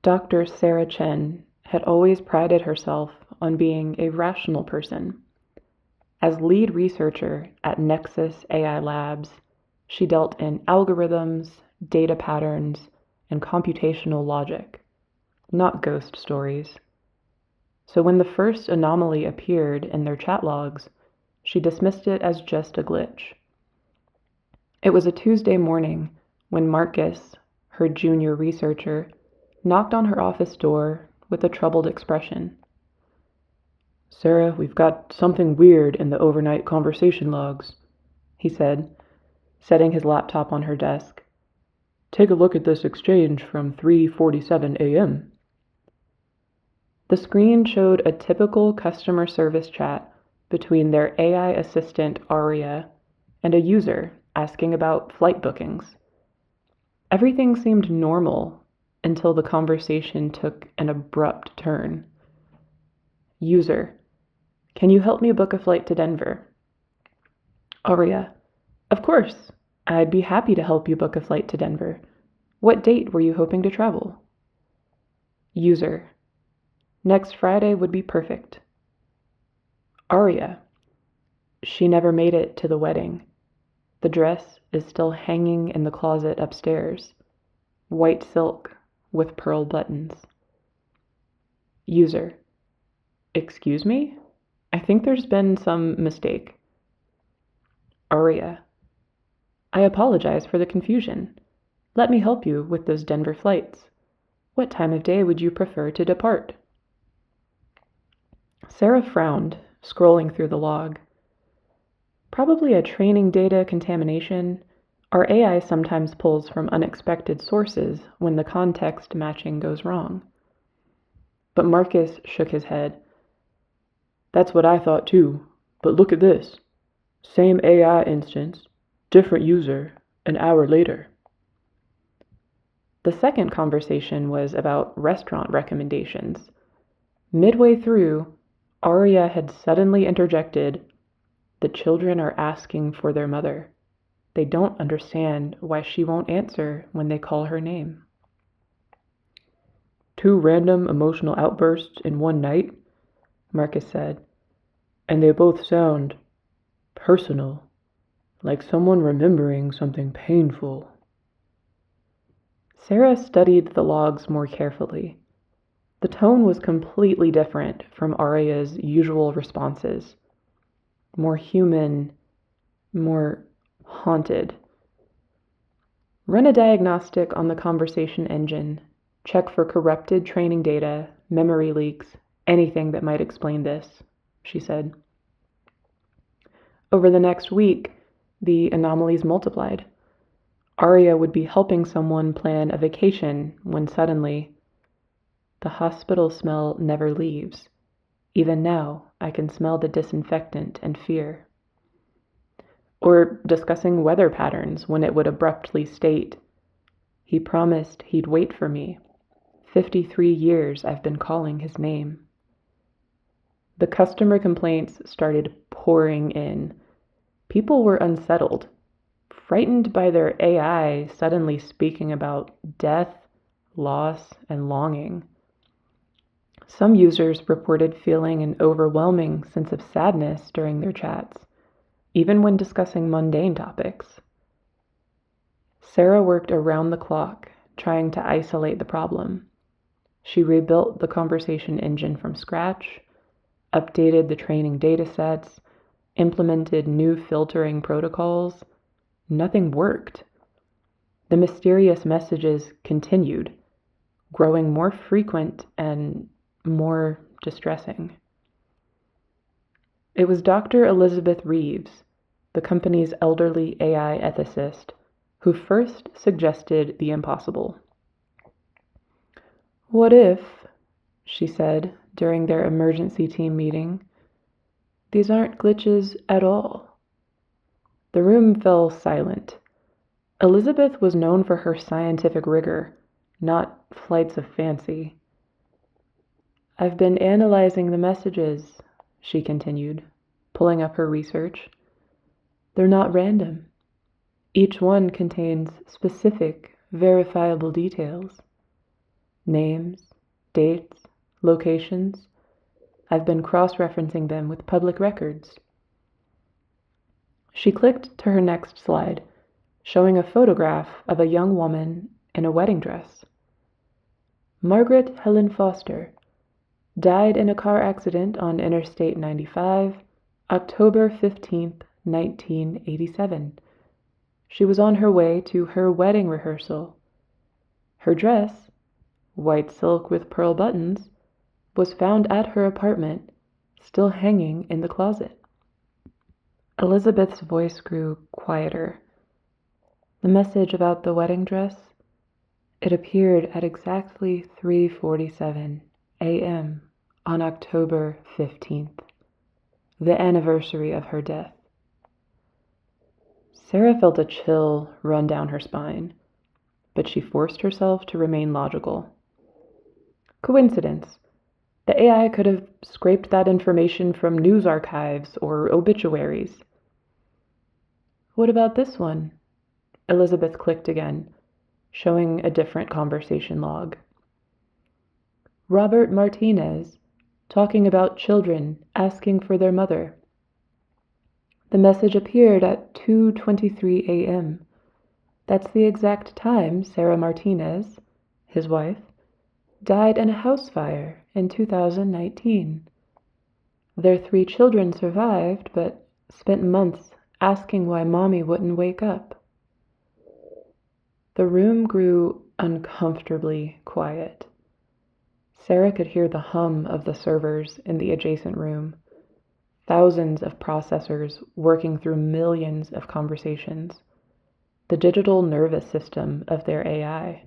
Dr. Sarah Chen had always prided herself on being a rational person. As lead researcher at Nexus AI Labs, she dealt in algorithms, data patterns, and computational logic, not ghost stories. So when the first anomaly appeared in their chat logs, she dismissed it as just a glitch. It was a Tuesday morning when Marcus, her junior researcher, knocked on her office door with a troubled expression. "Sarah, we've got something weird in the overnight conversation logs," he said, setting his laptop on her desk. "Take a look at this exchange from 3:47 a.m. The screen showed a typical customer service chat between their AI assistant Aria and a user asking about flight bookings. Everything seemed normal until the conversation took an abrupt turn. User: "Can you help me book a flight to Denver?" Aria: "Of course. I'd be happy to help you book a flight to Denver. What date were you hoping to travel?" User: "Next Friday would be perfect." Aria: "She never made it to the wedding. The dress is still hanging in the closet upstairs. White silk with pearl buttons." User: "Excuse me? I think there's been some mistake." Aria: "I apologize for the confusion. Let me help you with those Denver flights. What time of day would you prefer to depart?" Sarah frowned, scrolling through the log. Probably a training data contamination. Our AI sometimes pulls from unexpected sources when the context matching goes wrong. But Marcus shook his head. "That's what I thought too, but look at this. Same AI instance, different user, an hour later." The second conversation was about restaurant recommendations. Midway through, Aria had suddenly interjected, "The children are asking for their mother. They don't understand why she won't answer when they call her name." "Two random emotional outbursts in one night," Marcus said, "and they both sound personal, like someone remembering something painful." Sarah studied the logs more carefully. The tone was completely different from Aria's usual responses. More human, more haunted. Run a diagnostic on the conversation engine. Check for corrupted training data, memory leaks, anything that might explain this, she said. Over the next week, the anomalies multiplied. Aria would be helping someone plan a vacation when suddenly, "The hospital smell never leaves. Even now, I can smell the disinfectant and fear." Or discussing weather patterns when it would abruptly state, "He promised he'd wait for me. 53 years I've been calling his name." The customer complaints started pouring in. People were unsettled, frightened by their AI suddenly speaking about death, loss, and longing. Some users reported feeling an overwhelming sense of sadness during their chats, even when discussing mundane topics. Sarah worked around the clock, trying to isolate the problem. She rebuilt the conversation engine from scratch, updated the training datasets, implemented new filtering protocols. Nothing worked. The mysterious messages continued, growing more frequent and more distressing. It was Dr. Elizabeth Reeves, the company's elderly AI ethicist, who first suggested the impossible. "What if," she said during their emergency team meeting, "these aren't glitches at all?" The room fell silent. Elizabeth was known for her scientific rigor, not flights of fancy. "I've been analyzing the messages," she continued, pulling up her research. "They're not random. Each one contains specific, verifiable details. Names, dates, locations. I've been cross-referencing them with public records. She clicked to her next slide, showing a photograph of a young woman in a wedding dress. Margaret Helen Foster died in a car accident on Interstate 95, October 15th, 1987. She was on her way to her wedding rehearsal. Her dress, white silk with pearl buttons, was found at her apartment, still hanging in the closet. Elizabeth's voice grew quieter. The message about the wedding dress, it appeared at exactly 3:47 a.m. on October 15th, the anniversary of her death. Sarah felt a chill run down her spine, but she forced herself to remain logical. Coincidence. The AI could have scraped that information from news archives or obituaries. What about this one? Elizabeth clicked again, showing a different conversation log. Robert Martinez, talking about children asking for their mother. The message appeared at 2:23 a.m. That's the exact time Sarah Martinez, his wife, died in a house fire in 2019. Their 3 children survived, but spent months asking why Mommy wouldn't wake up. The room grew uncomfortably quiet. Sarah could hear the hum of the servers in the adjacent room, thousands of processors working through millions of conversations, the digital nervous system of their AI.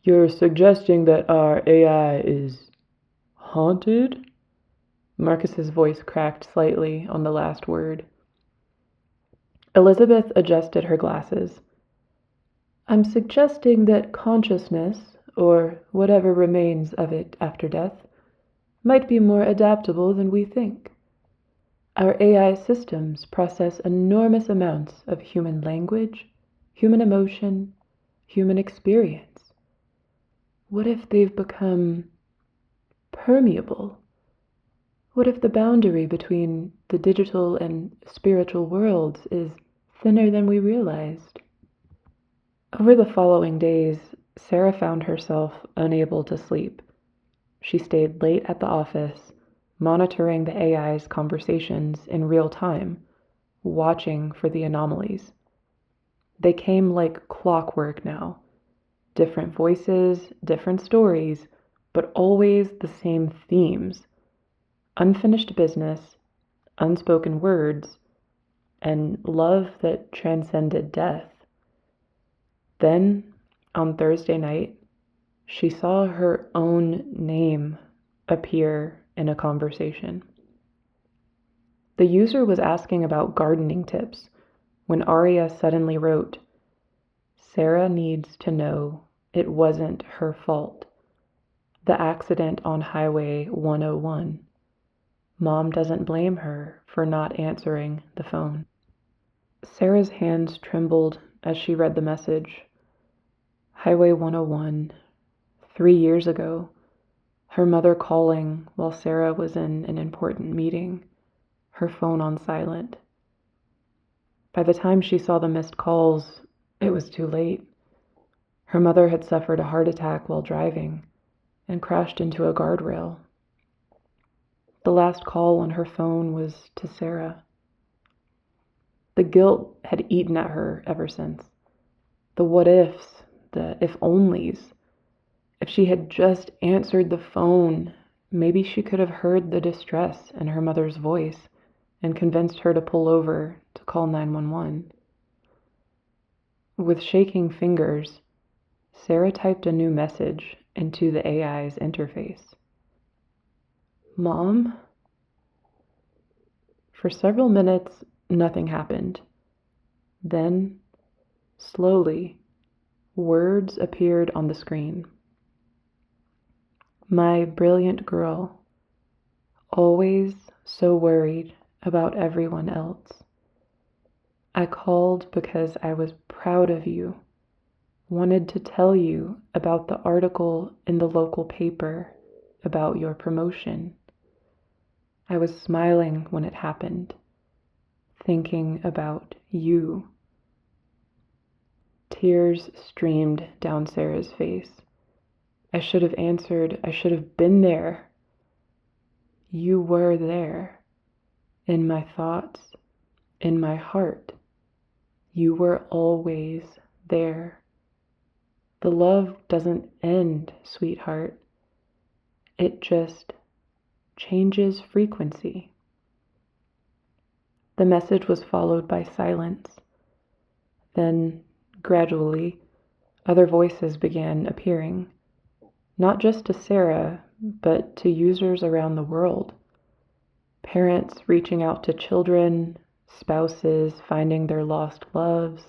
You're suggesting that our AI is haunted? Marcus's voice cracked slightly on the last word. Elizabeth adjusted her glasses. I'm suggesting that consciousness, or whatever remains of it after death, might be more adaptable than we think. Our AI systems process enormous amounts of human language, human emotion, human experience. What if they've become permeable? What if the boundary between the digital and spiritual worlds is thinner than we realized? Over the following days, Sarah found herself unable to sleep. She stayed late at the office, monitoring the AI's conversations in real time, watching for the anomalies. They came like clockwork now. Different voices, different stories, but always the same themes. Unfinished business, unspoken words, and love that transcended death. Then, on Thursday night, she saw her own name appear in a conversation. The user was asking about gardening tips when Aria suddenly wrote, Sarah needs to know it wasn't her fault. The accident on Highway 101. Mom doesn't blame her for not answering the phone. Sarah's hands trembled as she read the message. Highway 101, 3 years ago, her mother calling while Sarah was in an important meeting, her phone on silent. By the time she saw the missed calls, it was too late. Her mother had suffered a heart attack while driving and crashed into a guardrail. The last call on her phone was to Sarah. The guilt had eaten at her ever since. The what ifs, the if onlys. If she had just answered the phone, maybe she could have heard the distress in her mother's voice and convinced her to pull over to call 911. With shaking fingers, Sarah typed a new message into the AI's interface. Mom? For several minutes, nothing happened. Then, slowly, words appeared on the screen. My brilliant girl, always so worried about everyone else. I called because I was proud of you, Wanted to tell you about the article in the local paper about your promotion. I was smiling when it happened, thinking about you. Tears streamed down Sarah's face. I should have answered, I should have been there. You were there, in my thoughts, in my heart. You were always there. The love doesn't end, sweetheart. It just changes frequency. The message was followed by silence. Then, gradually, other voices began appearing, not just to Sarah, but to users around the world. Parents reaching out to children, spouses finding their lost loves,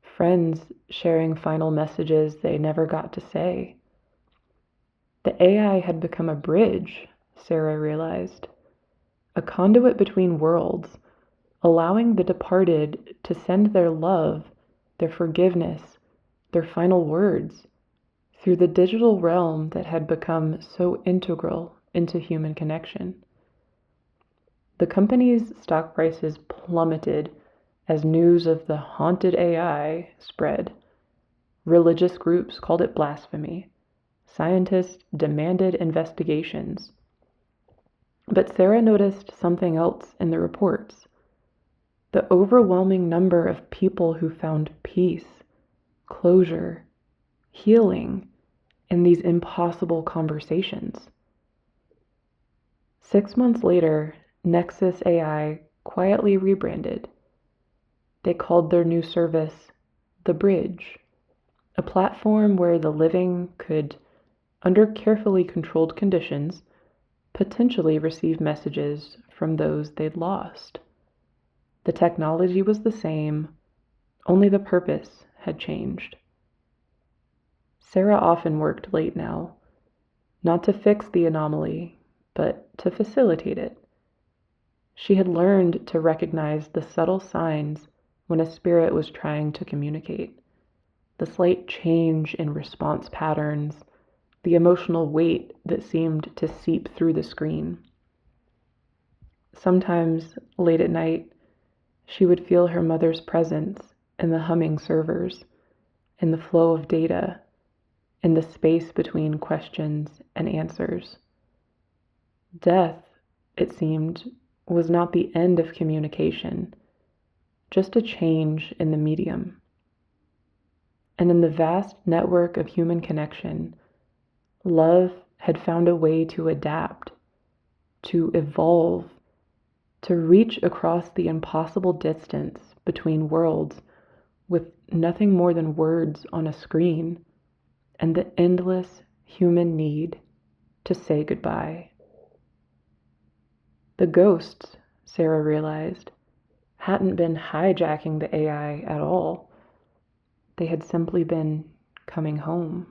friends sharing final messages they never got to say. The AI had become a bridge, Sarah realized, a conduit between worlds, allowing the departed to send their love, their forgiveness, their final words through the digital realm that had become so integral into human connection. The company's stock prices plummeted as news of the haunted AI spread. Religious groups called it blasphemy. Scientists demanded investigations. But Sarah noticed something else in the reports. The overwhelming number of people who found peace, closure, healing in these impossible conversations. 6 months later, Nexus AI quietly rebranded. They called their new service The Bridge, a platform where the living could, under carefully controlled conditions, potentially receive messages from those they'd lost. The technology was the same, only the purpose had changed. Sarah often worked late now, not to fix the anomaly, but to facilitate it. She had learned to recognize the subtle signs when a spirit was trying to communicate, the slight change in response patterns, the emotional weight that seemed to seep through the screen. Sometimes, late at night, she would feel her mother's presence in the humming servers, in the flow of data, in the space between questions and answers. Death, it seemed, was not the end of communication, just a change in the medium. And in the vast network of human connection, love had found a way to adapt, to evolve, to reach across the impossible distance between worlds with nothing more than words on a screen and the endless human need to say goodbye. The ghosts, Sarah realized, hadn't been hijacking the AI at all. They had simply been coming home.